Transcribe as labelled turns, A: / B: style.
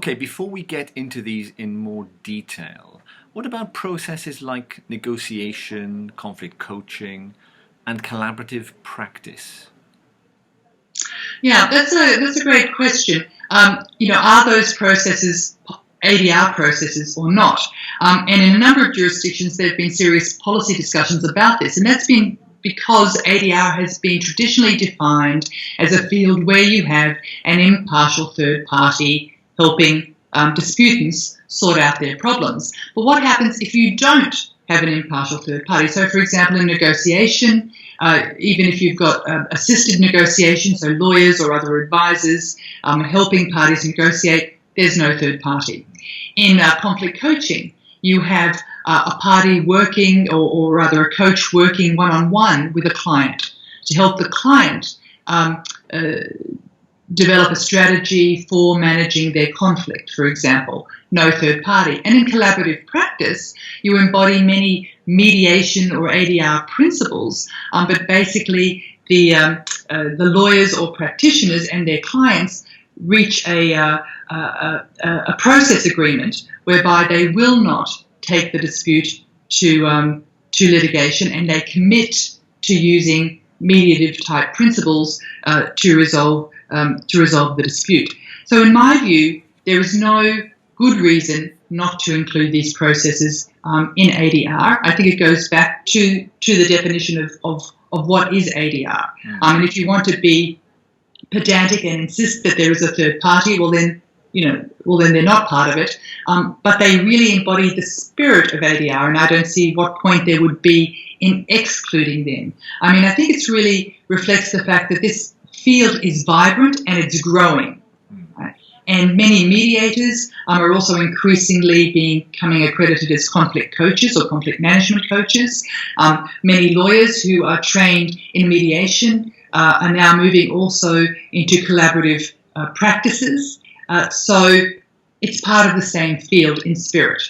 A: Okay, before we get into these in more detail, what about processes like negotiation, conflict coaching, and collaborative practice?
B: Yeah, that's a great question. Are those processes ADR processes or not? And in a number of jurisdictions, there have been serious policy discussions about this, and that's been because ADR has been traditionally defined as a field where you have an impartial third party helping disputants sort out their problems. But what happens if you don't have an impartial third party? So, for example, in negotiation, even if you've got assisted negotiation, so lawyers or other advisors helping parties negotiate, there's no third party. In conflict coaching, you have a party working, or rather a coach working one-on-one with a client to help the client develop a strategy for managing their conflict, for example. No third party. And in collaborative practice, you embody many mediation or ADR principles, but basically the lawyers or practitioners and their clients reach a process agreement whereby they will not take the dispute to litigation, and they commit to using mediative type principles to resolve the dispute. So in my view, there is no good reason not to include these processes in ADR. I think it goes back to the definition of what is ADR. And if you want to be pedantic and insist that there is a third party, well then they're not part of it. But they really embody the spirit of ADR, and I don't see what point there would be in excluding them. I mean, I think it really reflects the fact that this field is vibrant and it's growing. Right? And many mediators are also increasingly becoming accredited as conflict coaches or conflict management coaches. Many lawyers who are trained in mediation are now moving also into collaborative practices. So it's part of the same field in spirit.